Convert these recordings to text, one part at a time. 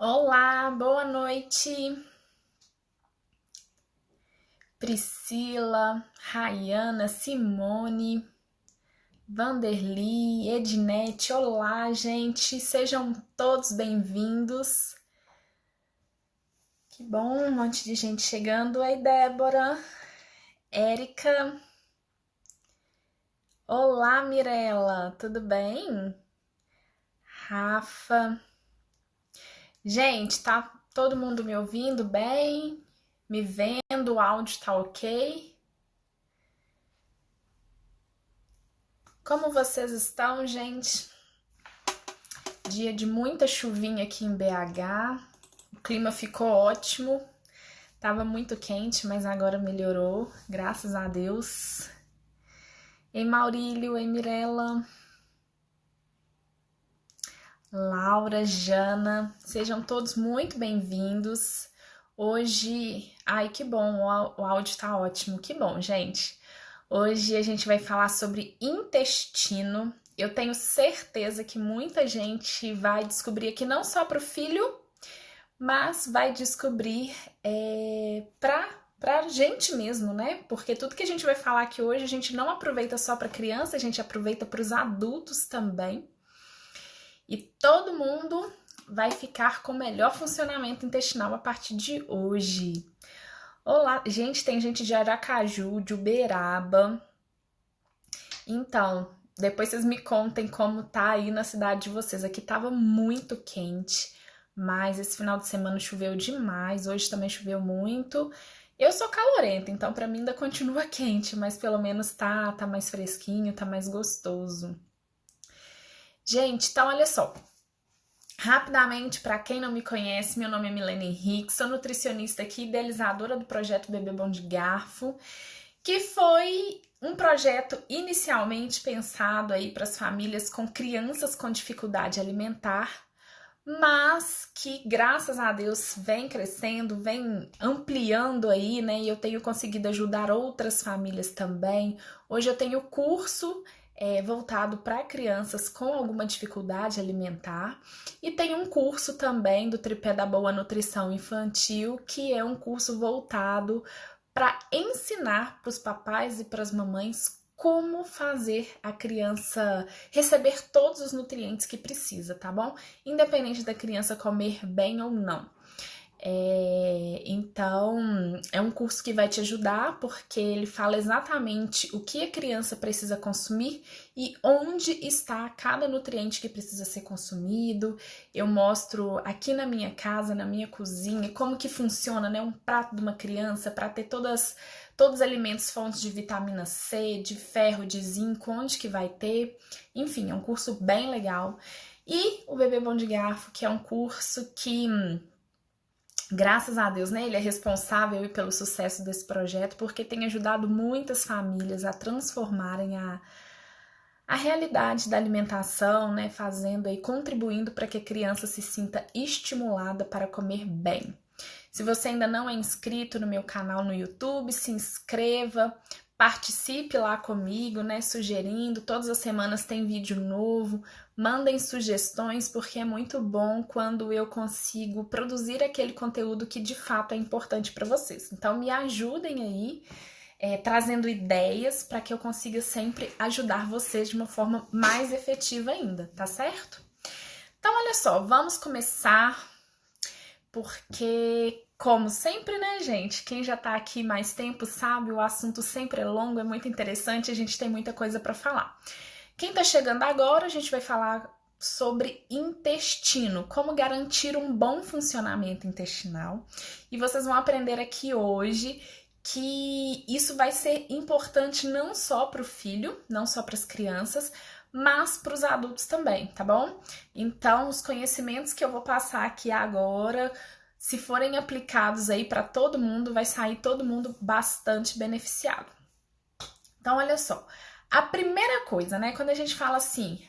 Olá, boa noite. Priscila, Rayana, Simone, Vanderly, Ednete. Olá, gente. Sejam todos bem-vindos. Que bom, um monte de gente chegando. Oi, Débora, Érica. Olá, Mirella, tudo bem? Rafa. Gente, tá todo mundo me ouvindo bem? Me vendo? O áudio tá ok? Como vocês estão, gente? Dia de muita chuvinha aqui em BH. O clima ficou ótimo. Tava muito quente, mas agora melhorou, graças a Deus. Ei, Maurílio, ei, Mirella, Laura, Jana, sejam todos muito bem-vindos. Hoje, ai, que bom, o áudio tá ótimo, que bom, gente. Hoje a gente vai falar sobre intestino. Eu tenho certeza que muita gente vai descobrir aqui não só para o filho, mas vai descobrir para gente mesmo, né? Porque tudo que a gente vai falar aqui hoje a gente não aproveita só para criança, a gente aproveita para os adultos também. E todo mundo vai ficar com melhor funcionamento intestinal a partir de hoje. Olá, gente, tem gente de Aracaju, de Uberaba. Então, depois vocês me contem como tá aí na cidade de vocês. Aqui tava muito quente, mas esse final de semana choveu demais. Hoje também choveu muito. Eu sou calorenta, então pra mim ainda continua quente, mas pelo menos tá mais fresquinho, tá mais gostoso. Gente, então olha só. Rapidamente, para quem não me conhece, meu nome é Milene Henrique, sou nutricionista aqui, idealizadora do projeto Bebê Bom de Garfo, que foi um projeto inicialmente pensado aí para as famílias com crianças com dificuldade alimentar, mas que graças a Deus vem crescendo, vem ampliando aí, né? E eu tenho conseguido ajudar outras famílias também. Hoje eu tenho curso voltado para crianças com alguma dificuldade alimentar e tem um curso também do Tripé da Boa Nutrição Infantil, que é um curso voltado para ensinar para os papais e para as mamães como fazer a criança receber todos os nutrientes que precisa, tá bom? Independente da criança comer bem ou não. Então, é um curso que vai te ajudar porque ele fala exatamente o que a criança precisa consumir e onde está cada nutriente que precisa ser consumido. Eu mostro aqui na minha casa, na minha cozinha, como que funciona, né, um prato de uma criança para ter todos os alimentos fontes de vitamina C, de ferro, de zinco, onde que vai ter. Enfim, é um curso bem legal. E o Bebê Bom de Garfo, que é um curso que graças a Deus, né, ele é responsável pelo sucesso desse projeto, porque tem ajudado muitas famílias a transformarem a realidade da alimentação, né, fazendo aí, contribuindo para que a criança se sinta estimulada para comer bem. Se você ainda não é inscrito no meu canal no YouTube, se inscreva, participe lá comigo, né, sugerindo, todas as semanas tem vídeo novo, mandem sugestões, porque é muito bom quando eu consigo produzir aquele conteúdo que de fato é importante para vocês. Então me ajudem aí, trazendo ideias para que eu consiga sempre ajudar vocês de uma forma mais efetiva ainda, tá certo? Então olha só, vamos começar porque, como sempre, né, gente? Quem já tá aqui mais tempo sabe, o assunto sempre é longo, é muito interessante, a gente tem muita coisa para falar. Quem tá chegando agora, a gente vai falar sobre intestino, como garantir um bom funcionamento intestinal. E vocês vão aprender aqui hoje que isso vai ser importante não só para o filho, não só para as crianças, mas para os adultos também, tá bom? Então, os conhecimentos que eu vou passar aqui agora, se forem aplicados aí para todo mundo, vai sair todo mundo bastante beneficiado. Então, olha só, a primeira coisa, né, quando a gente fala assim,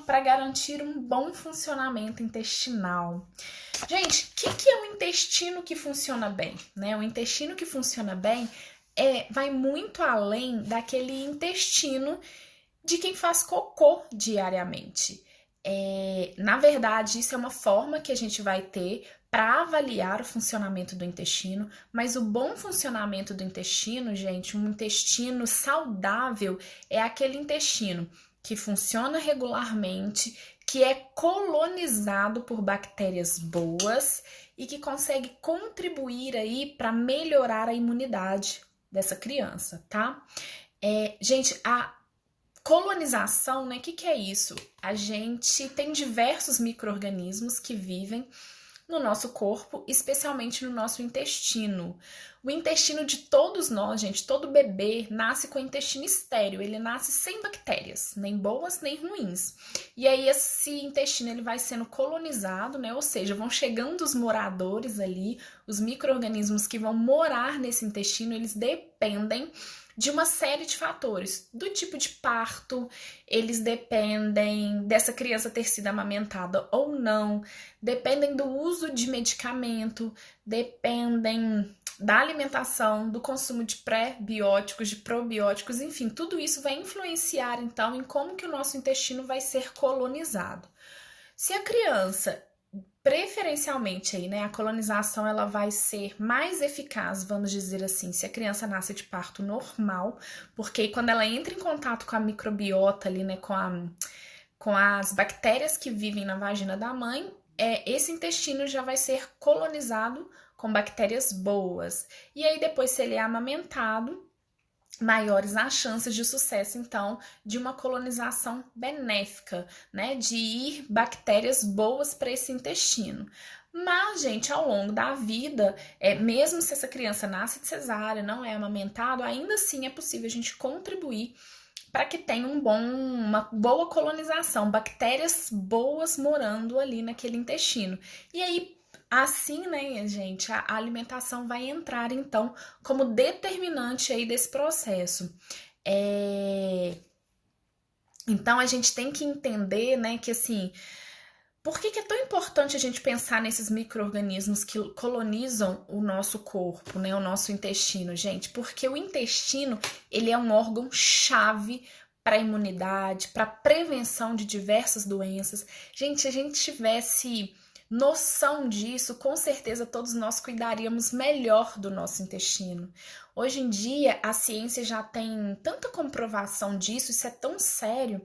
para garantir um bom funcionamento intestinal. Gente, o que é um intestino que funciona bem? Né? O intestino que funciona bem vai muito além daquele intestino de quem faz cocô diariamente. Na verdade, isso é uma forma que a gente vai ter para avaliar o funcionamento do intestino, mas o bom funcionamento do intestino, gente, um intestino saudável é aquele intestino que funciona regularmente, que é colonizado por bactérias boas e que consegue contribuir aí para melhorar a imunidade dessa criança, tá? Gente, a colonização, né? O que é isso? A gente tem diversos micro-organismos que vivem no nosso corpo, especialmente no nosso intestino. O intestino de todos nós, gente, todo bebê nasce com o intestino estéril, ele nasce sem bactérias, nem boas nem ruins. E aí esse intestino ele vai sendo colonizado, né? Ou seja, vão chegando os moradores ali, os micro-organismos que vão morar nesse intestino, eles dependem de uma série de fatores, do tipo de parto, eles dependem dessa criança ter sido amamentada ou não, dependem do uso de medicamento, dependem da alimentação, do consumo de pré-bióticos, de probióticos, enfim, tudo isso vai influenciar então em como que o nosso intestino vai ser colonizado. Se a criança preferencialmente aí, né, a colonização ela vai ser mais eficaz, vamos dizer assim, se a criança nasce de parto normal, porque quando ela entra em contato com a microbiota ali, né, com as bactérias que vivem na vagina da mãe, esse intestino já vai ser colonizado com bactérias boas. E aí depois, se ele é amamentado, maiores as chances de sucesso, então, de uma colonização benéfica, né? De ir bactérias boas para esse intestino. Mas, gente, ao longo da vida, mesmo se essa criança nasce de cesárea, não é amamentado, ainda assim é possível a gente contribuir para que tenha uma boa colonização, bactérias boas morando ali naquele intestino. E aí, assim, né, gente, a alimentação vai entrar, então, como determinante aí desse processo. Então, a gente tem que entender, né, que assim, por que é tão importante a gente pensar nesses micro-organismos que colonizam o nosso corpo, né, o nosso intestino, gente? Porque o intestino, ele é um órgão-chave para a imunidade, para a prevenção de diversas doenças. Gente, se a gente tivesse noção disso, com certeza todos nós cuidaríamos melhor do nosso intestino. Hoje em dia, a ciência já tem tanta comprovação disso, isso é tão sério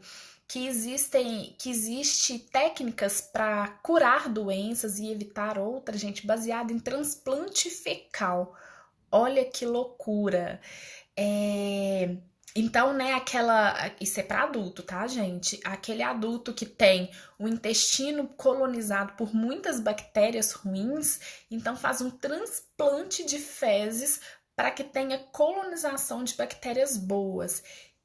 que existe técnicas para curar doenças e evitar outras, gente, baseada em transplante fecal. Olha que loucura. Então, né, isso é para adulto, tá, gente? Aquele adulto que tem o intestino colonizado por muitas bactérias ruins, então faz um transplante de fezes para que tenha colonização de bactérias boas.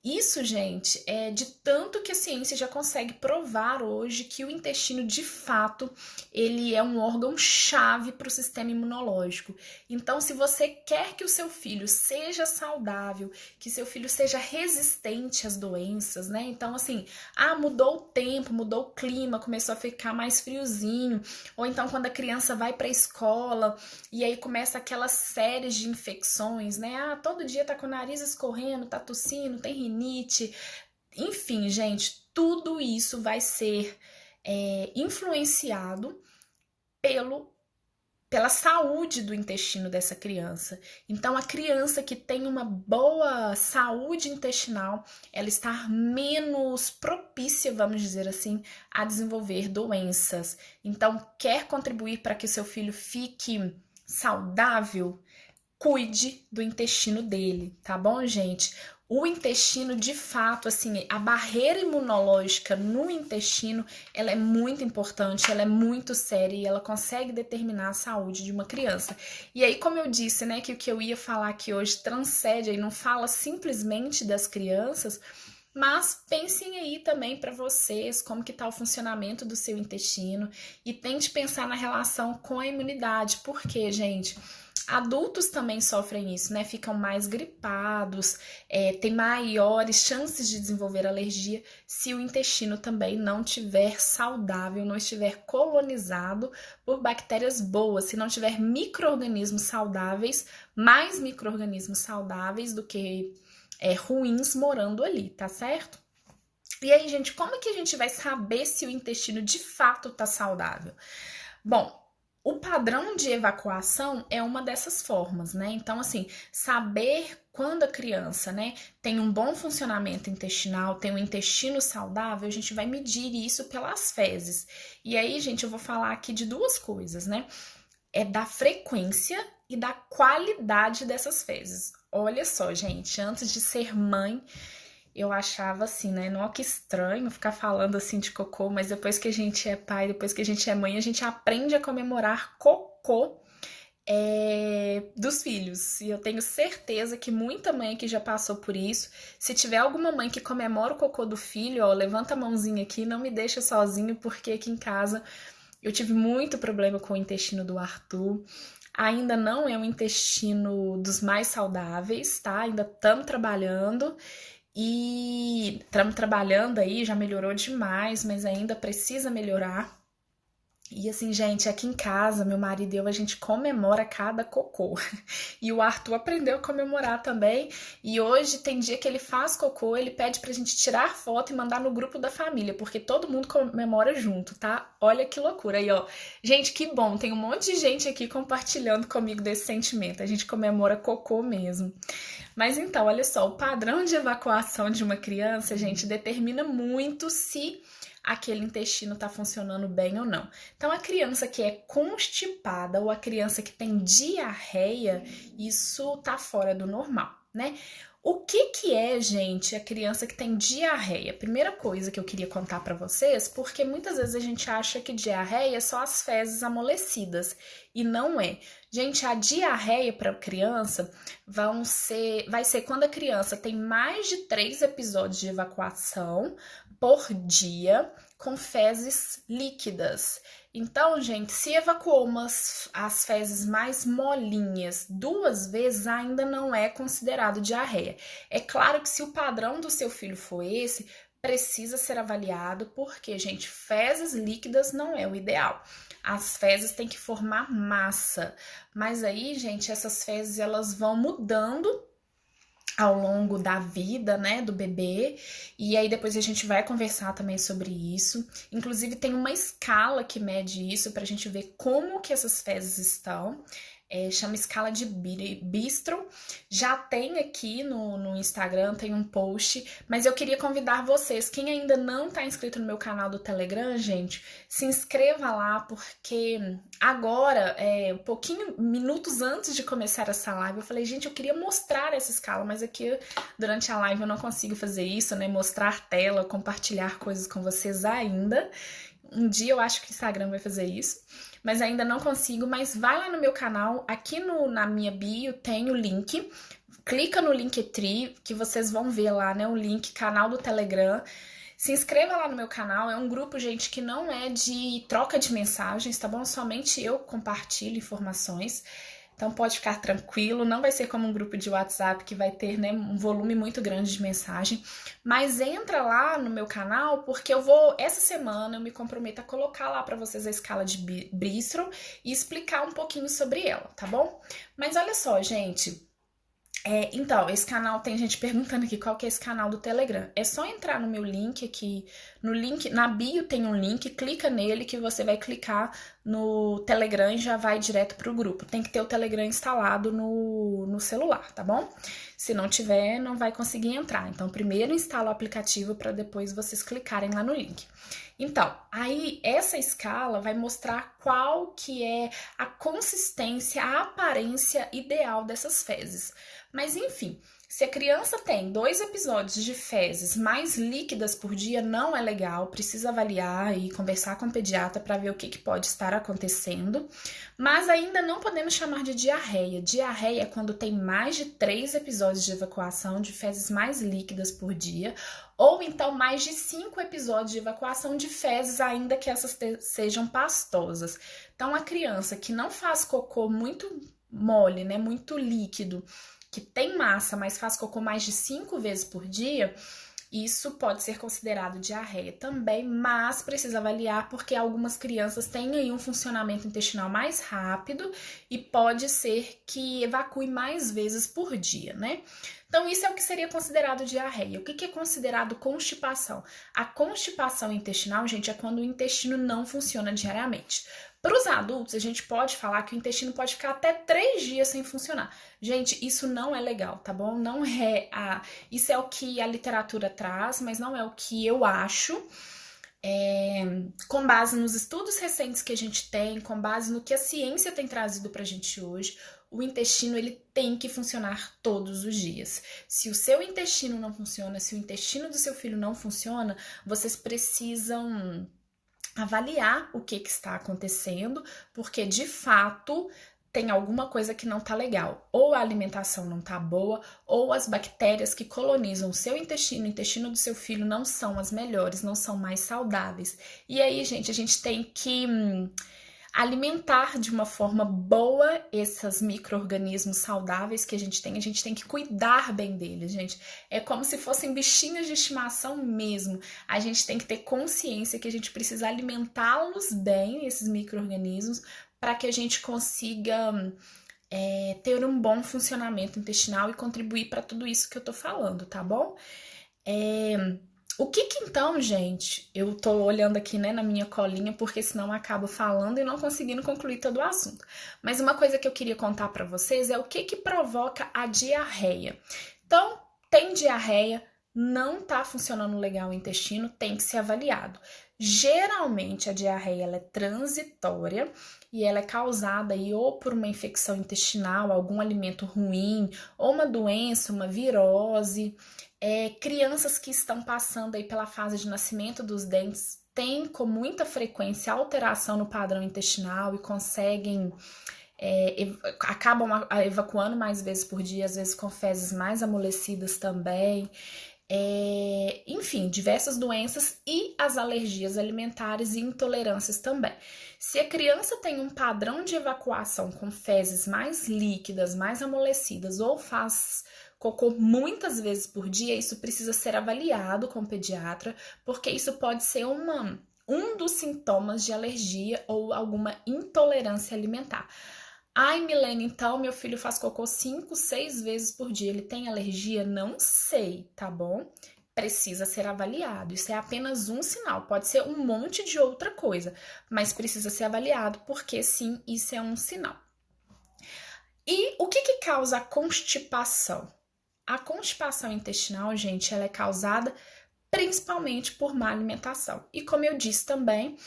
Isso, gente, é de tanto que a ciência já consegue provar hoje que o intestino, de fato, ele é um órgão-chave para o sistema imunológico. Então, se você quer que o seu filho seja saudável, que seu filho seja resistente às doenças, né? Então, assim, mudou o tempo, mudou o clima, começou a ficar mais friozinho, ou então quando a criança vai para a escola e aí começa aquelas séries de infecções, né? Todo dia tá com o nariz escorrendo, tá tossindo, tem rinite. Enfim, gente, tudo isso vai ser influenciado pela saúde do intestino dessa criança. Então, a criança que tem uma boa saúde intestinal, ela está menos propícia, vamos dizer assim, a desenvolver doenças. Então, quer contribuir para que o seu filho fique saudável? Cuide do intestino dele, tá bom, gente? O intestino, de fato, assim, a barreira imunológica no intestino, ela é muito importante, ela é muito séria e ela consegue determinar a saúde de uma criança. E aí, como eu disse, né, que o que eu ia falar aqui hoje transcende e não fala simplesmente das crianças, mas pensem aí também para vocês como que tá o funcionamento do seu intestino e tente pensar na relação com a imunidade, porque, gente, adultos também sofrem isso, né? Ficam mais gripados, tem maiores chances de desenvolver alergia se o intestino também não estiver saudável, não estiver colonizado por bactérias boas, se não tiver micro-organismos saudáveis, mais micro-organismos saudáveis do que ruins morando ali, tá certo? E aí, gente, como que a gente vai saber se o intestino de fato tá saudável? Bom, o padrão de evacuação é uma dessas formas, né? Então, assim, saber quando a criança, né, tem um bom funcionamento intestinal, tem um intestino saudável, a gente vai medir isso pelas fezes. E aí, gente, eu vou falar aqui de duas coisas, né? É da frequência e da qualidade dessas fezes. Olha só, gente, antes de ser mãe, eu achava assim, né? Não, que estranho ficar falando assim de cocô, mas depois que a gente é pai, depois que a gente é mãe, a gente aprende a comemorar cocô dos filhos. E eu tenho certeza que muita mãe aqui já passou por isso. Se tiver alguma mãe que comemora o cocô do filho, ó, levanta a mãozinha aqui, não me deixa sozinho, porque aqui em casa eu tive muito problema com o intestino do Arthur. Ainda não é um intestino dos mais saudáveis, tá? Ainda estamos trabalhando. E estamos trabalhando aí, já melhorou demais, mas ainda precisa melhorar. E assim, gente, aqui em casa, meu marido e eu, a gente comemora cada cocô. E o Arthur aprendeu a comemorar também. E hoje tem dia que ele faz cocô, ele pede pra gente tirar foto e mandar no grupo da família, porque todo mundo comemora junto, tá? Olha que loucura aí, ó. Gente, que bom, tem um monte de gente aqui compartilhando comigo desse sentimento. A gente comemora cocô mesmo. Mas então, olha só, o padrão de evacuação de uma criança, gente, determina muito se aquele intestino está funcionando bem ou não. Então, a criança que é constipada ou a criança que tem diarreia, isso tá fora do normal, né? O que é, gente, a criança que tem diarreia? Primeira coisa que eu queria contar para vocês, porque muitas vezes a gente acha que diarreia é só as fezes amolecidas, e não é. Gente, a diarreia para criança vai ser quando a criança tem mais de 3 episódios de evacuação por dia com fezes líquidas. Então, gente, se evacuou as fezes mais molinhas 2 vezes, ainda não é considerado diarreia. É claro que se o padrão do seu filho for esse, precisa ser avaliado, porque, gente, fezes líquidas não é o ideal. As fezes têm que formar massa. Mas aí, gente, essas fezes elas vão mudando ao longo da vida, né, do bebê, e aí depois a gente vai conversar também sobre isso. Inclusive tem uma escala que mede isso pra gente ver como que essas fezes estão. Chama escala de Bistro. Já tem aqui no Instagram, tem um post, mas eu queria convidar vocês, quem ainda não tá inscrito no meu canal do Telegram, gente, se inscreva lá, porque agora, um pouquinho, minutos antes de começar essa live, eu falei, gente, eu queria mostrar essa escala, mas aqui durante a live eu não consigo fazer isso, né? Mostrar tela, compartilhar coisas com vocês ainda. Um dia eu acho que o Instagram vai fazer isso, mas ainda não consigo. Mas vai lá no meu canal, aqui na minha bio tem o link. Clica no Linktree, que vocês vão ver lá, né? O link, canal do Telegram. Se inscreva lá no meu canal, é um grupo, gente, que não é de troca de mensagens, tá bom? Somente eu compartilho informações. Então pode ficar tranquilo, não vai ser como um grupo de WhatsApp que vai ter, né, um volume muito grande de mensagem, mas entra lá no meu canal porque essa semana eu me comprometo a colocar lá para vocês a escala de Bistro e explicar um pouquinho sobre ela, tá bom? Mas olha só, gente, então, esse canal, tem gente perguntando aqui qual que é esse canal do Telegram. É só entrar no meu link aqui, no link, na bio tem um link, clica nele que você vai clicar no Telegram e já vai direto pro grupo. Tem que ter o Telegram instalado no celular, tá bom? Se não tiver, não vai conseguir entrar. Então, primeiro instala o aplicativo para depois vocês clicarem lá no link. Então, aí essa escala vai mostrar qual que é a consistência, a aparência ideal dessas fezes. Mas enfim, se a criança tem 2 episódios de fezes mais líquidas por dia, não é legal, precisa avaliar e conversar com o pediatra para ver o que pode estar acontecendo. Mas ainda não podemos chamar de diarreia. Diarreia é quando tem mais de 3 episódios de evacuação de fezes mais líquidas por dia, ou então mais de 5 episódios de evacuação de fezes, ainda que essas sejam pastosas. Então, a criança que não faz cocô muito mole, né, muito líquido, que tem massa, mas faz cocô mais de 5 vezes por dia, Isso pode ser considerado diarreia também, mas precisa avaliar porque algumas crianças têm aí um funcionamento intestinal mais rápido e pode ser que evacue mais vezes por dia, né? Então, isso é o que seria considerado diarreia. O que é considerado constipação? A constipação intestinal, gente, é quando o intestino não funciona diariamente. Para os adultos, a gente pode falar que o intestino pode ficar até 3 dias sem funcionar. Gente, isso não é legal, tá bom? Não é isso é o que a literatura traz, mas não é o que eu acho. Com base nos estudos recentes que a gente tem, com base no que a ciência tem trazido pra gente hoje, o intestino ele tem que funcionar todos os dias. Se o seu intestino não funciona, se o intestino do seu filho não funciona, vocês precisam avaliar o que está acontecendo, porque de fato tem alguma coisa que não tá legal. Ou a alimentação não tá boa, ou as bactérias que colonizam o seu intestino, o intestino do seu filho não são as melhores, não são mais saudáveis. E aí, gente, a gente tem que alimentar de uma forma boa esses micro-organismos saudáveis que a gente tem que cuidar bem deles, gente. É como se fossem bichinhos de estimação mesmo. A gente tem que ter consciência que a gente precisa alimentá-los bem, esses micro-organismos, para que a gente consiga ter um bom funcionamento intestinal e contribuir para tudo isso que eu tô falando, tá bom? O que então, gente, eu tô olhando aqui, né, na minha colinha, porque senão eu acabo falando e não conseguindo concluir todo o assunto. Mas uma coisa que eu queria contar pra vocês é o que provoca a diarreia. Então, tem diarreia, não tá funcionando legal o intestino, tem que ser avaliado. Geralmente, a diarreia ela é transitória e ela é causada aí ou por uma infecção intestinal, algum alimento ruim, ou uma doença, uma virose. Crianças que estão passando aí pela fase de nascimento dos dentes têm com muita frequência alteração no padrão intestinal e conseguem acabam evacuando mais vezes por dia, às vezes com fezes mais amolecidas também. Enfim, diversas doenças e as alergias alimentares e intolerâncias também. Se a criança tem um padrão de evacuação com fezes mais líquidas, mais amolecidas ou faz cocô muitas vezes por dia, isso precisa ser avaliado com o pediatra, porque isso pode ser um dos sintomas de alergia ou alguma intolerância alimentar. Ai, Milene, então meu filho faz cocô 5, 6 vezes por dia. Ele tem alergia? Não sei, tá bom? Precisa ser avaliado. Isso é apenas um sinal. Pode ser um monte de outra coisa, mas precisa ser avaliado porque sim, isso é um sinal. E o que causa a constipação? A constipação intestinal, gente, ela é causada principalmente por má alimentação. E como eu disse também,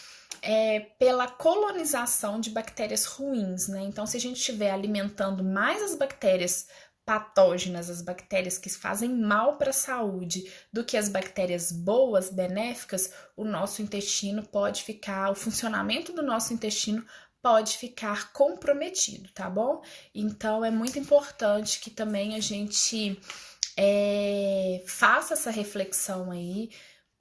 pela colonização de bactérias ruins, né? Então, se a gente estiver alimentando mais as bactérias patógenas, as bactérias que fazem mal para a saúde, do que as bactérias boas, benéficas, o nosso intestino pode ficar, o funcionamento do nosso intestino pode ficar comprometido, tá bom? Então, é muito importante que também a gente faça essa reflexão aí.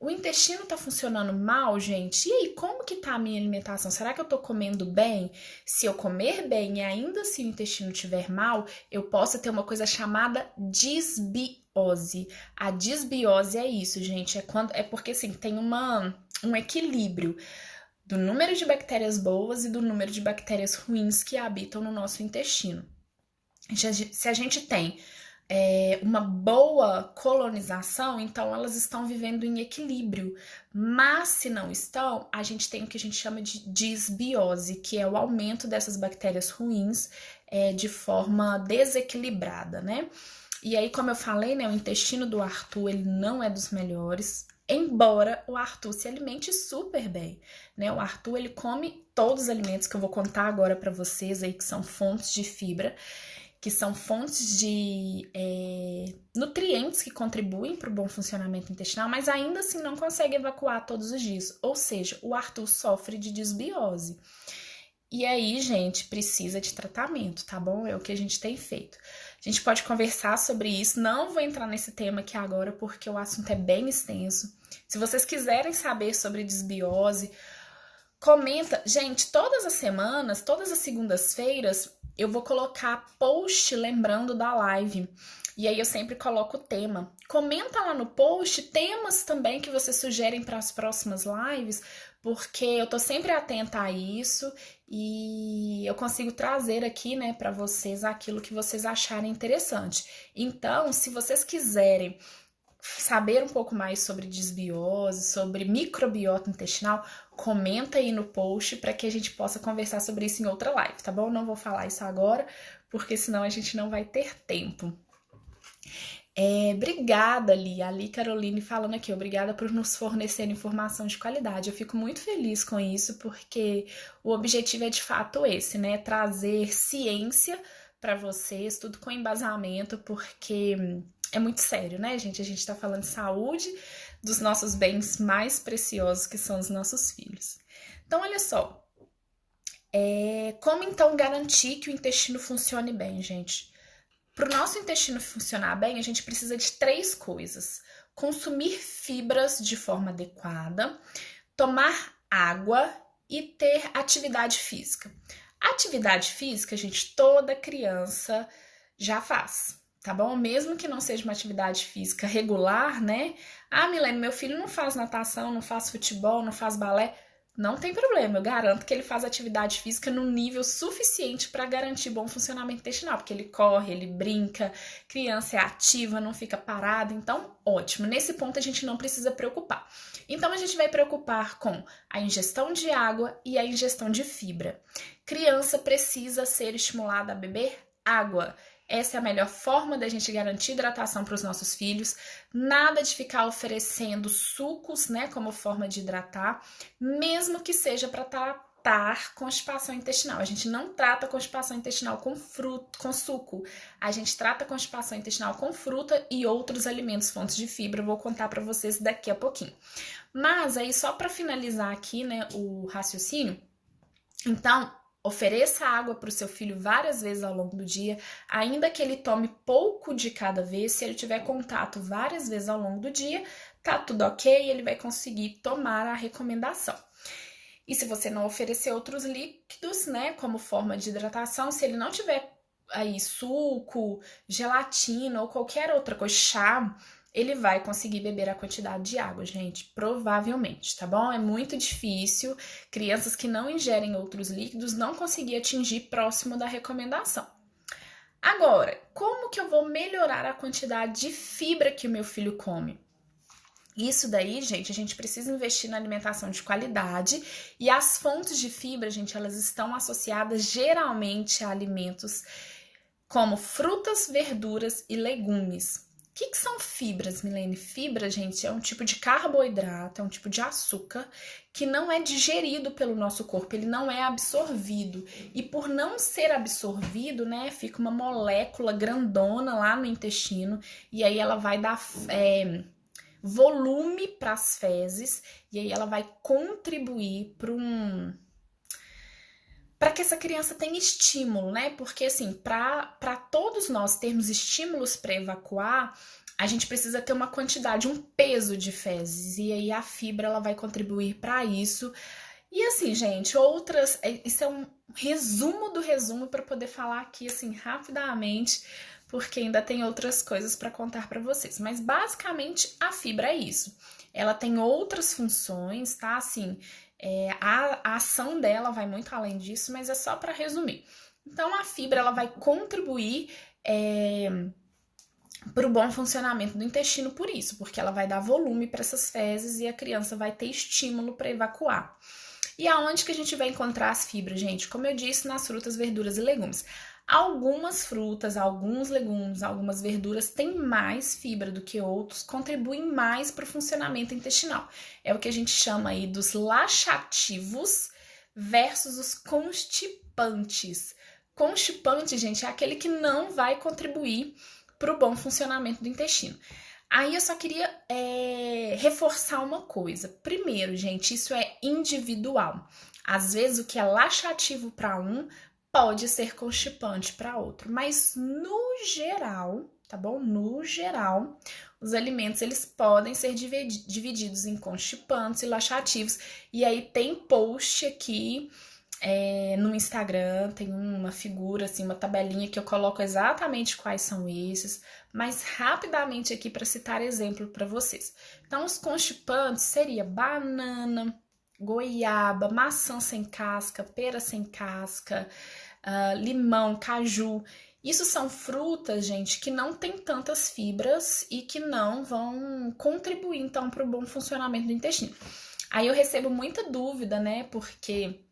O intestino tá funcionando mal, gente? E aí, como que tá a minha alimentação? Será que eu tô comendo bem? Se eu comer bem e ainda se o intestino estiver mal, eu posso ter uma coisa chamada disbiose. A disbiose é isso, gente. É porque assim, tem um equilíbrio do número de bactérias boas e do número de bactérias ruins que habitam no nosso intestino. Se a gente tem uma boa colonização, então elas estão vivendo em equilíbrio. Mas se não estão, a gente tem o que a gente chama de disbiose, que é o aumento dessas bactérias ruins de forma desequilibrada, né? E aí, como eu falei, né, o intestino do Arthur ele não é dos melhores, embora o Arthur se alimente super bem, né? O Arthur ele come todos os alimentos que eu vou contar agora para vocês aí que são fontes de fibra, que são fontes de nutrientes que contribuem para o bom funcionamento intestinal, mas ainda assim não consegue evacuar todos os dias. Ou seja, o Arthur sofre de disbiose. E aí, gente, precisa de tratamento, tá bom? É o que a gente tem feito. A gente pode conversar sobre isso, não vou entrar nesse tema aqui agora, porque o assunto é bem extenso. Se vocês quiserem saber sobre disbiose, comenta. Gente, todas as semanas, todas as segundas-feiras, eu vou colocar post lembrando da live. E aí eu sempre coloco o tema. Comenta lá no post temas também que vocês sugerem para as próximas lives, porque eu tô sempre atenta a isso e eu consigo trazer aqui, né, para vocês aquilo que vocês acharem interessante. Então, se vocês quiserem saber um pouco mais sobre desbiose, sobre microbiota intestinal, comenta aí no post para que a gente possa conversar sobre isso em outra live, tá bom? Não vou falar isso agora, porque senão a gente não vai ter tempo. Obrigada, Li. A Li Caroline falando aqui, obrigada por nos fornecer informação de qualidade. Eu fico muito feliz com isso, porque o objetivo é de fato esse, né? Trazer ciência para vocês, tudo com embasamento, porque é muito sério, né, gente? A gente tá falando de saúde, dos nossos bens mais preciosos, que são os nossos filhos. Então, olha só. Como então garantir que o intestino funcione bem, gente? Para o nosso intestino funcionar bem, a gente precisa de 3 coisas: consumir fibras de forma adequada, tomar água e ter atividade física. Atividade física, gente, toda criança já faz, tá bom? Mesmo que não seja uma atividade física regular, né? Ah, Milene, meu filho não faz natação, não faz futebol, não faz balé. Não tem problema, eu garanto que ele faz atividade física no nível suficiente para garantir bom funcionamento intestinal, porque ele corre, ele brinca, criança é ativa, não fica parada, então ótimo. Nesse ponto a gente não precisa preocupar. Então a gente vai preocupar com a ingestão de água e a ingestão de fibra. Criança precisa ser estimulada a beber água. Essa é a melhor forma da gente garantir hidratação para os nossos filhos. Nada de ficar oferecendo sucos, né, como forma de hidratar, mesmo que seja para tratar constipação intestinal. A gente não trata constipação intestinal com suco. A gente trata constipação intestinal com fruta e outros alimentos fontes de fibra. Eu vou contar para vocês daqui a pouquinho. Mas aí só para finalizar aqui, né, o raciocínio. Então, ofereça água para o seu filho várias vezes ao longo do dia, ainda que ele tome pouco de cada vez. Se ele tiver contato várias vezes ao longo do dia, tá tudo ok, ele vai conseguir tomar a recomendação. E se você não oferecer outros líquidos, né, como forma de hidratação, se ele não tiver aí suco, gelatina ou qualquer outra coisa, chá, ele vai conseguir beber a quantidade de água, gente, provavelmente, tá bom? É muito difícil crianças que não ingerem outros líquidos não conseguir atingir próximo da recomendação. Agora, como que eu vou melhorar a quantidade de fibra que o meu filho come? Isso daí, gente, a gente precisa investir na alimentação de qualidade e as fontes de fibra, gente, elas estão associadas geralmente a alimentos como frutas, verduras e legumes. O que são fibras, Milene? Fibra, gente, é um tipo de carboidrato, é um tipo de açúcar que não é digerido pelo nosso corpo, ele não é absorvido. E por não ser absorvido, né, fica uma molécula grandona lá no intestino e aí ela vai dar volume para as fezes e aí ela vai contribuir para que essa criança tenha estímulo, né? Porque assim, para todos nós termos estímulos para evacuar, a gente precisa ter uma quantidade, um peso de fezes e aí a fibra ela vai contribuir para isso. E assim, gente, isso é um resumo do resumo para poder falar aqui assim rapidamente, porque ainda tem outras coisas para contar para vocês. Mas basicamente a fibra é isso. Ela tem outras funções, tá? Assim, a ação dela vai muito além disso, mas é só para resumir. Então a fibra ela vai contribuir para o bom funcionamento do intestino por isso, porque ela vai dar volume para essas fezes e a criança vai ter estímulo para evacuar. E aonde que a gente vai encontrar as fibras, gente? Como eu disse, nas frutas, verduras e legumes. Algumas frutas, alguns legumes, algumas verduras têm mais fibra do que outros, contribuem mais para o funcionamento intestinal. É o que a gente chama aí dos laxativos versus os constipantes. Constipante, gente, é aquele que não vai contribuir para o bom funcionamento do intestino. Aí eu só queria reforçar uma coisa. Primeiro, gente, isso é individual. Às vezes o que é laxativo para um pode ser constipante para outro, mas no geral, tá bom? No geral, os alimentos eles podem ser divididos em constipantes e laxativos. E aí tem post aqui No Instagram tem uma figura, assim, uma tabelinha que eu coloco exatamente quais são esses, mas rapidamente aqui para citar exemplo para vocês. Então, os constipantes seria banana, goiaba, maçã sem casca, pera sem casca, limão, caju. Isso são frutas, gente, que não tem tantas fibras e que não vão contribuir, então, para o bom funcionamento do intestino. Aí eu recebo muita dúvida, né? Porque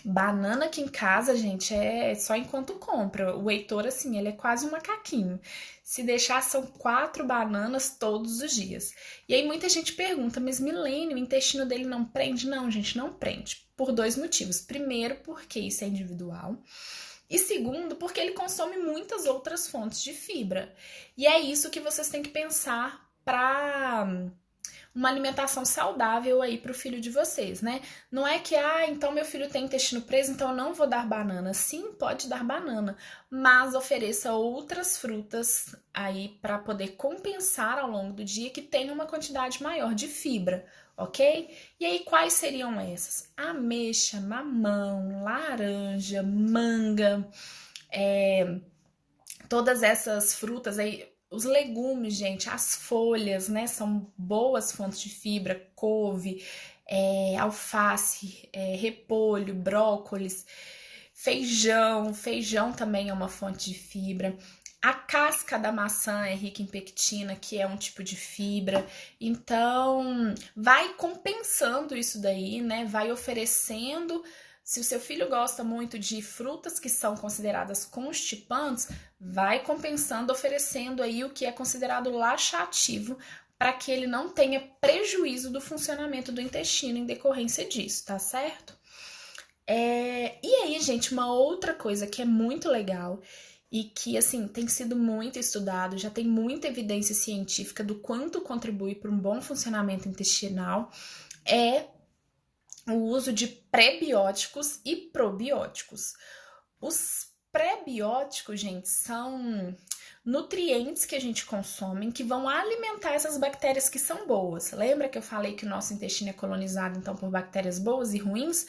banana aqui em casa, gente, é só enquanto compra. O Heitor, assim, ele é quase um macaquinho. Se deixar, são 4 bananas todos os dias. E aí muita gente pergunta, mas Milene, o intestino dele não prende? Não, gente, não prende. Por 2 motivos. Primeiro, porque isso é individual. E segundo, porque ele consome muitas outras fontes de fibra. E é isso que vocês têm que pensar para uma alimentação saudável aí para o filho de vocês, né? Não é que, então meu filho tem intestino preso, então eu não vou dar banana. Sim, pode dar banana, mas ofereça outras frutas aí para poder compensar ao longo do dia que tenha uma quantidade maior de fibra, ok? E aí, quais seriam essas? Ameixa, mamão, laranja, manga, todas essas frutas aí, os legumes, gente, as folhas, né, são boas fontes de fibra, couve, alface, repolho, brócolis, feijão também é uma fonte de fibra. A casca da maçã é rica em pectina, que é um tipo de fibra. Então, vai compensando isso daí, né? Vai oferecendo. Se o seu filho gosta muito de frutas que são consideradas constipantes, vai compensando, oferecendo aí o que é considerado laxativo para que ele não tenha prejuízo do funcionamento do intestino em decorrência disso, tá certo? E aí, gente, uma outra coisa que é muito legal e que, assim, tem sido muito estudado, já tem muita evidência científica do quanto contribui para um bom funcionamento intestinal, é o uso de prebióticos e probióticos. Os prebióticos, gente, são nutrientes que a gente consome que vão alimentar essas bactérias que são boas. Lembra que eu falei que o nosso intestino é colonizado então por bactérias boas e ruins?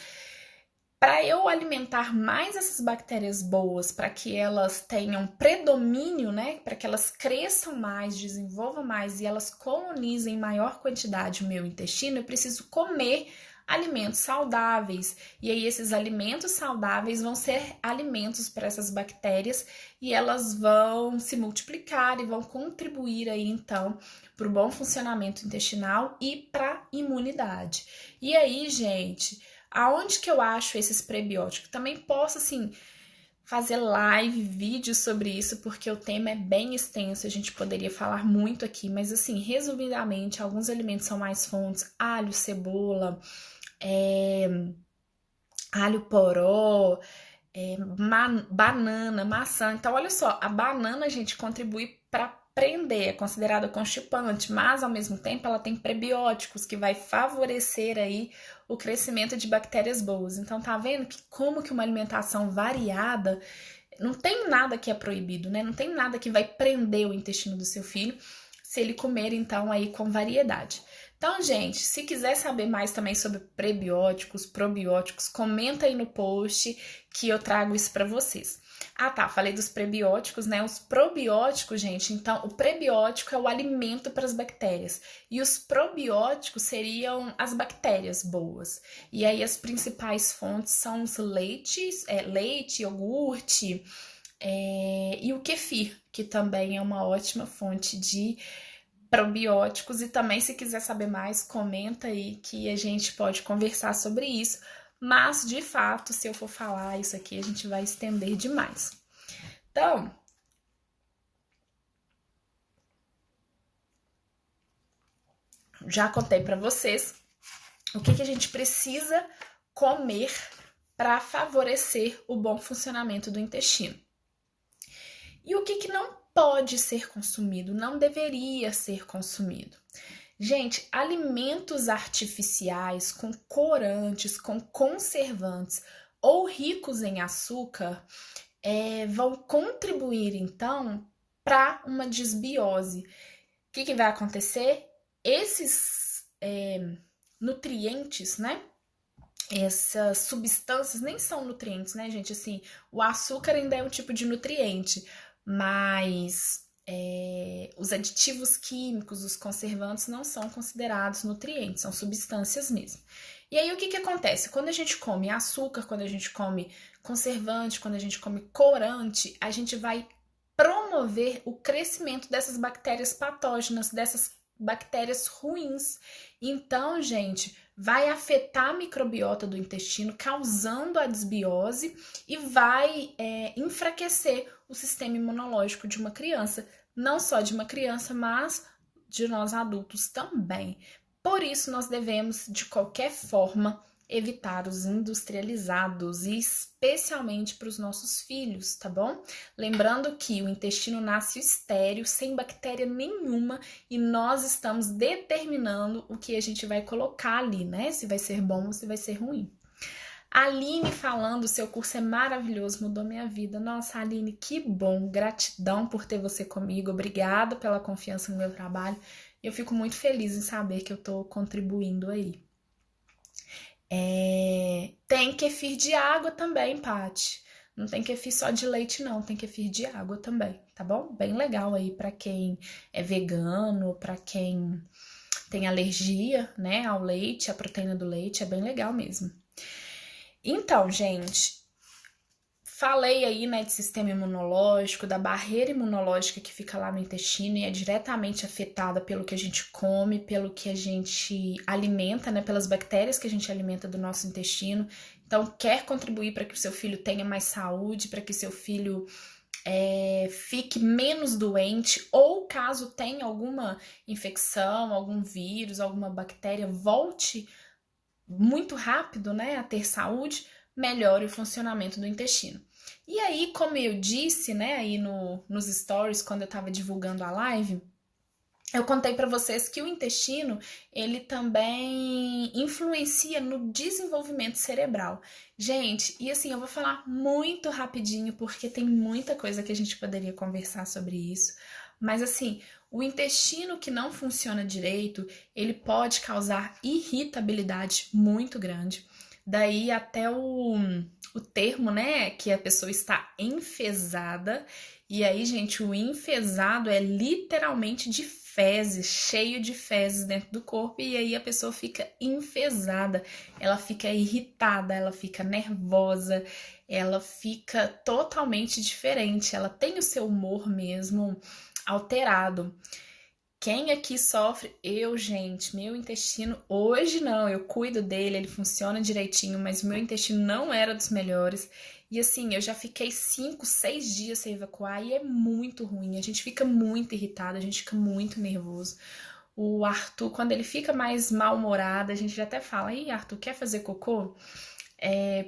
Para eu alimentar mais essas bactérias boas, para que elas tenham predomínio, né? Para que elas cresçam mais, desenvolvam mais e elas colonizem em maior quantidade o meu intestino, eu preciso comer alimentos saudáveis. E aí esses alimentos saudáveis vão ser alimentos para essas bactérias e elas vão se multiplicar e vão contribuir aí então para o bom funcionamento intestinal e para a imunidade. E aí, gente, aonde que eu acho esses prebióticos? Também posso, assim, fazer live, vídeo sobre isso, porque o tema é bem extenso, a gente poderia falar muito aqui, mas assim, resumidamente, alguns alimentos são mais fontes, alho, cebola, alho poró, banana, maçã. Então, olha só, a banana, gente, contribui para prender, é considerada constipante, mas ao mesmo tempo ela tem prebióticos que vai favorecer aí o crescimento de bactérias boas. Então, tá vendo que como que uma alimentação variada não tem nada que é proibido, né? Não tem nada que vai prender o intestino do seu filho se ele comer então aí com variedade. Então, gente, se quiser saber mais também sobre prebióticos, probióticos, comenta aí no post que eu trago isso para vocês. Ah, tá, falei dos prebióticos, né? Os probióticos, gente, então o prebiótico é o alimento para as bactérias e os probióticos seriam as bactérias boas. E aí as principais fontes são os leites, leite, iogurte, e o kefir, que também é uma ótima fonte de probióticos. E também, se quiser saber mais, comenta aí que a gente pode conversar sobre isso. Mas, de fato, se eu for falar isso aqui, a gente vai estender demais. Então, já contei para vocês o que a gente precisa comer para favorecer o bom funcionamento do intestino. E o que não pode ser consumido, não deveria ser consumido. Gente, alimentos artificiais com corantes, com conservantes ou ricos em açúcar vão contribuir então para uma desbiose. O que vai acontecer? Esses nutrientes, né? essas substâncias nem são nutrientes, né, gente? Assim, o açúcar ainda é um tipo de nutriente, mas os aditivos químicos, os conservantes não são considerados nutrientes, são substâncias mesmo. E aí o que que acontece? Quando a gente come açúcar, quando a gente come conservante, quando a gente come corante, a gente vai promover o crescimento dessas bactérias patógenas, dessas bactérias ruins. Então, gente, vai afetar a microbiota do intestino, causando a desbiose e vai enfraquecer o sistema imunológico de uma criança. Não só de uma criança, mas de nós adultos também. Por isso, nós devemos, de qualquer forma, evitar os industrializados e especialmente para os nossos filhos, tá bom? Lembrando que o intestino nasce estéril, sem bactéria nenhuma, e nós estamos determinando o que a gente vai colocar ali, né? Se vai ser bom ou se vai ser ruim. Aline falando, seu curso é maravilhoso, mudou minha vida. Nossa, Aline, que bom. Gratidão por ter você comigo. Obrigada pela confiança no meu trabalho. Eu fico muito feliz em saber que eu estou contribuindo aí. Tem kefir de água também, Paty. Não tem kefir só de leite, não. Tem kefir de água também, tá bom? Bem legal aí para quem é vegano, para quem tem alergia, né, ao leite, à proteína do leite. É bem legal mesmo. Então, gente, falei aí, né, de sistema imunológico, da barreira imunológica que fica lá no intestino e é diretamente afetada pelo que a gente come, pelo que a gente alimenta, né, pelas bactérias que a gente alimenta do nosso intestino. Então, quer contribuir para que o seu filho tenha mais saúde, para que seu filho fique menos doente, ou caso tenha alguma infecção, algum vírus, alguma bactéria, volte muito rápido, né, a ter saúde, melhore o funcionamento do intestino. E aí, como eu disse, né, aí nos stories, quando eu estava divulgando a live, eu contei para vocês que o intestino, ele também influencia no desenvolvimento cerebral. Gente, e assim, eu vou falar muito rapidinho, porque tem muita coisa que a gente poderia conversar sobre isso. Mas assim, o intestino que não funciona direito, ele pode causar irritabilidade muito grande. Daí até o termo, né, que a pessoa está enfesada. E aí, gente, o enfesado é literalmente de fezes, cheio de fezes dentro do corpo, e aí a pessoa fica enfesada, ela fica irritada, ela fica nervosa, ela fica totalmente diferente, ela tem o seu humor mesmo alterado. Quem aqui sofre? Eu, gente, meu intestino, hoje não, eu cuido dele, ele funciona direitinho, mas o meu intestino não era dos melhores. E assim, eu já fiquei 5, 6 dias sem evacuar e é muito ruim. A gente fica muito irritado, a gente fica muito nervoso. O Arthur, quando ele fica mais mal-humorado, a gente já até fala: Ih, Arthur, quer fazer cocô?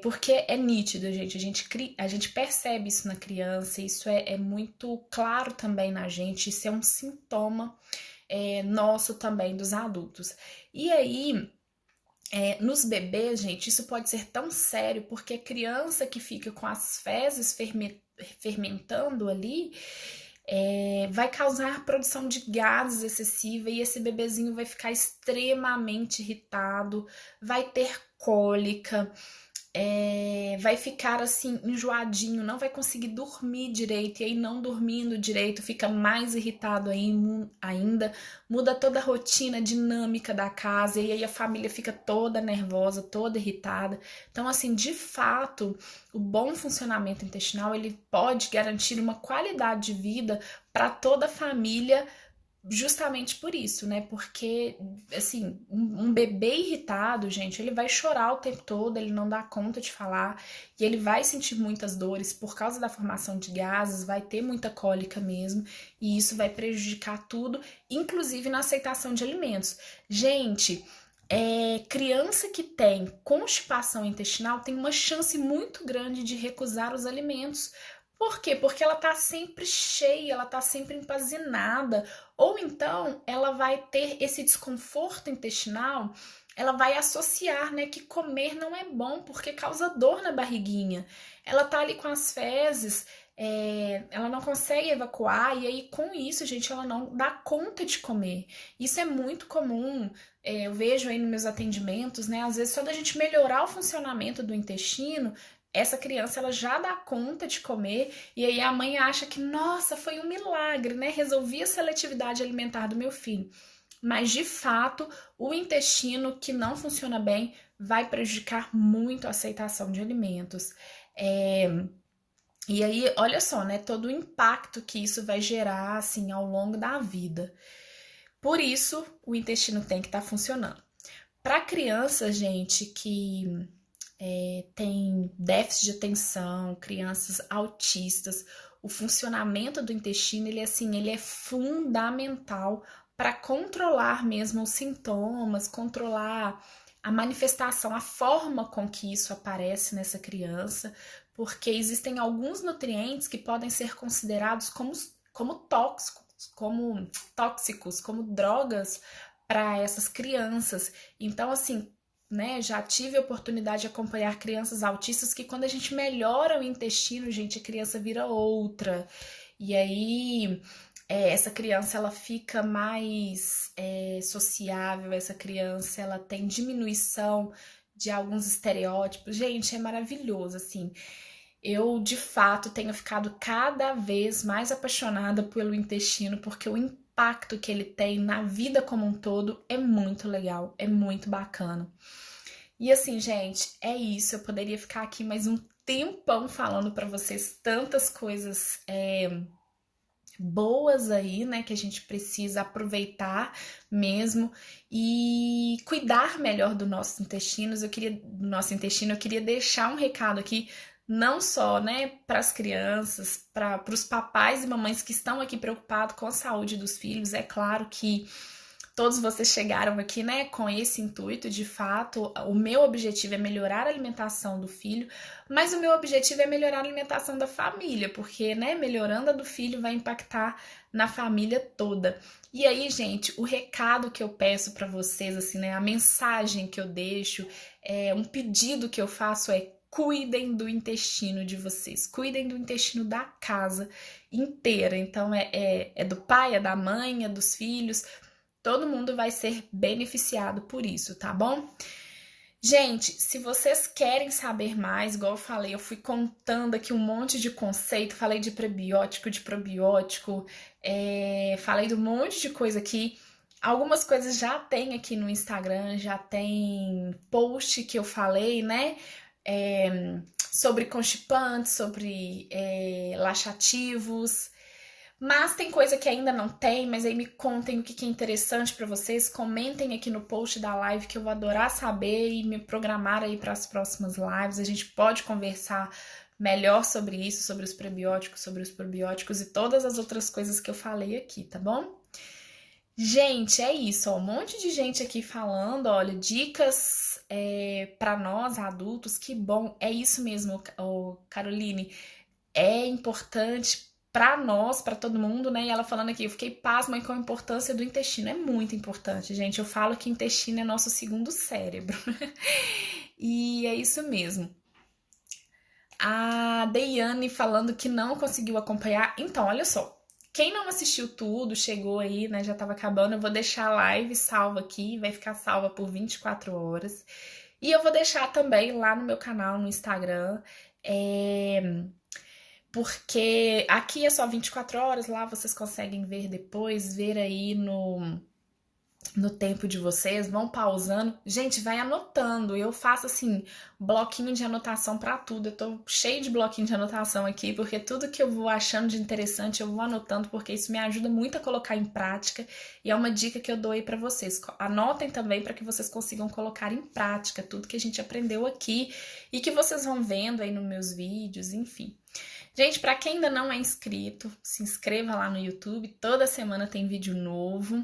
Porque é nítido, gente. A gente percebe isso na criança, isso é muito claro também na gente, isso é um sintoma nosso também, dos adultos. E aí, nos bebês, gente, isso pode ser tão sério, porque a criança que fica com as fezes fermentando ali vai causar produção de gases excessiva e esse bebezinho vai ficar extremamente irritado, vai ter cólica, vai ficar assim enjoadinho, não vai conseguir dormir direito, e aí não dormindo direito fica mais irritado ainda, muda toda a rotina dinâmica da casa, e aí a família fica toda nervosa, toda irritada. Então, assim, de fato, o bom funcionamento intestinal ele pode garantir uma qualidade de vida para toda a família, justamente por isso, né? Porque, assim, um bebê irritado, gente, ele vai chorar o tempo todo, ele não dá conta de falar, e ele vai sentir muitas dores por causa da formação de gases, vai ter muita cólica mesmo, e isso vai prejudicar tudo, inclusive na aceitação de alimentos. Gente, criança que tem constipação intestinal tem uma chance muito grande de recusar os alimentos. Por quê? Porque ela tá sempre cheia, ela tá sempre empazinada, ou então ela vai ter esse desconforto intestinal, ela vai associar, né, que comer não é bom porque causa dor na barriguinha. Ela tá ali com as fezes, ela não consegue evacuar, e aí com isso, gente, ela não dá conta de comer. Isso é muito comum, eu vejo aí nos meus atendimentos, né? Às vezes, só da gente melhorar o funcionamento do intestino, essa criança ela já dá conta de comer, e aí a mãe acha que, nossa, foi um milagre, né? Resolvi a seletividade alimentar do meu filho. Mas de fato, o intestino que não funciona bem vai prejudicar muito a aceitação de alimentos. É, e aí, olha só, né? Todo o impacto que isso vai gerar, assim, ao longo da vida. Por isso, o intestino tem que estar funcionando. Para criança, gente, que tem déficit de atenção, crianças autistas, o funcionamento do intestino, ele, assim, ele é fundamental para controlar mesmo os sintomas, controlar a manifestação, a forma com que isso aparece nessa criança, porque existem alguns nutrientes que podem ser considerados como tóxicos, como drogas para essas crianças. Então, assim, né, já tive a oportunidade de acompanhar crianças autistas que quando a gente melhora o intestino, gente, a criança vira outra. E aí, essa criança ela fica mais sociável, essa criança ela tem diminuição de alguns estereótipos. Gente, é maravilhoso, assim. Eu, de fato, tenho ficado cada vez mais apaixonada pelo intestino, porque o impacto que ele tem na vida como um todo é muito legal, é muito bacana. E assim, gente, é isso. Eu poderia ficar aqui mais um tempão falando para vocês tantas coisas boas aí, né, que a gente precisa aproveitar mesmo e cuidar melhor do nosso intestino. Eu queria deixar um recado aqui não só, né, para as crianças, para os papais e mamães que estão aqui preocupados com a saúde dos filhos. É claro que todos vocês chegaram aqui, né, com esse intuito, de fato, o meu objetivo é melhorar a alimentação do filho, mas o meu objetivo é melhorar a alimentação da família, porque, né, melhorando a do filho vai impactar na família toda. E aí, gente, o recado que eu peço para vocês, assim, né, a mensagem que eu deixo, um pedido que eu faço é: cuidem do intestino de vocês, cuidem do intestino da casa inteira. Então, é do pai, é da mãe, é dos filhos. Todo mundo vai ser beneficiado por isso, tá bom? Gente, se vocês querem saber mais, igual eu falei, eu fui contando aqui um monte de conceito, falei de prebiótico, de probiótico, falei de um monte de coisa aqui. Algumas coisas já tem aqui no Instagram, já tem post que eu falei, né? Sobre constipantes, sobre laxativos. Mas tem coisa que ainda não tem, mas aí me contem o que é interessante para vocês, comentem aqui no post da live que eu vou adorar saber e me programar aí para as próximas lives. A gente pode conversar melhor sobre isso, sobre os prebióticos, sobre os probióticos e todas as outras coisas que eu falei aqui, tá bom? Gente, é isso, ó, um monte de gente aqui falando, olha, dicas para nós adultos, que bom, é isso mesmo, Caroline, é importante para nós, para todo mundo, né? E ela falando aqui, eu fiquei pasma com a importância do intestino. É muito importante, gente. Eu falo que o intestino é nosso segundo cérebro. E é isso mesmo. A Deiane falando que não conseguiu acompanhar. Então, olha só. Quem não assistiu tudo, chegou aí, né? Já tava acabando. Eu vou deixar a live salva aqui. Vai ficar salva por 24 horas. E eu vou deixar também lá no meu canal, no Instagram. Porque aqui é só 24 horas, lá vocês conseguem ver depois, ver aí no tempo de vocês, vão pausando. Gente, vai anotando. Eu faço assim, bloquinho de anotação para tudo. Eu tô cheio de bloquinho de anotação aqui, porque tudo que eu vou achando de interessante eu vou anotando, porque isso me ajuda muito a colocar em prática. E é uma dica que eu dou aí para vocês. Anotem também para que vocês consigam colocar em prática tudo que a gente aprendeu aqui e que vocês vão vendo aí nos meus vídeos, enfim. Gente, para quem ainda não é inscrito, se inscreva lá no YouTube, toda semana tem vídeo novo.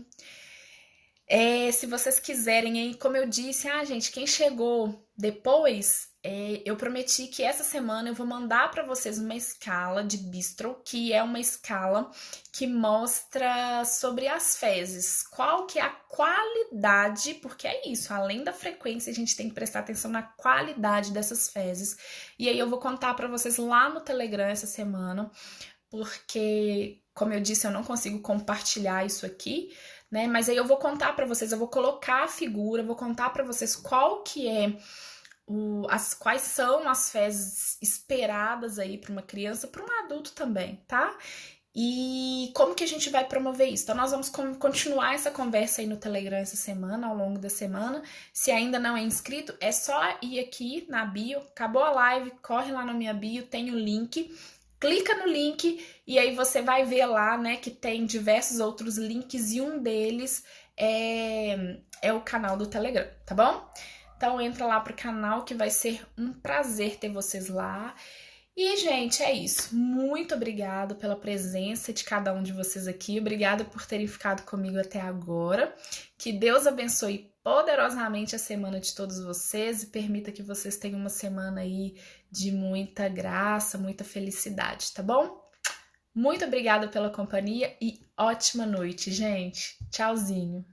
Se vocês quiserem aí, como eu disse, gente, quem chegou depois, Eu prometi que essa semana eu vou mandar para vocês uma escala de bistro, que é uma escala que mostra sobre as fezes, qual que é a qualidade, porque é isso, além da frequência, a gente tem que prestar atenção na qualidade dessas fezes. E aí eu vou contar para vocês lá no Telegram essa semana, porque, como eu disse, eu não consigo compartilhar isso aqui, né? Mas aí eu vou contar para vocês, eu vou colocar a figura, vou contar para vocês qual que é quais são as fezes esperadas aí para uma criança, para um adulto também, tá? E como que a gente vai promover isso? Então, nós vamos continuar essa conversa aí no Telegram essa semana, ao longo da semana. Se ainda não é inscrito, é só ir aqui na bio, acabou a live, corre lá na minha bio, tem o link, clica no link e aí você vai ver lá, né, que tem diversos outros links e um deles é o canal do Telegram, tá bom? Então entra lá pro canal que vai ser um prazer ter vocês lá. E, gente, é isso. Muito obrigada pela presença de cada um de vocês aqui. Obrigada por terem ficado comigo até agora. Que Deus abençoe poderosamente a semana de todos vocês e permita que vocês tenham uma semana aí de muita graça, muita felicidade, tá bom? Muito obrigada pela companhia e ótima noite, gente. Tchauzinho.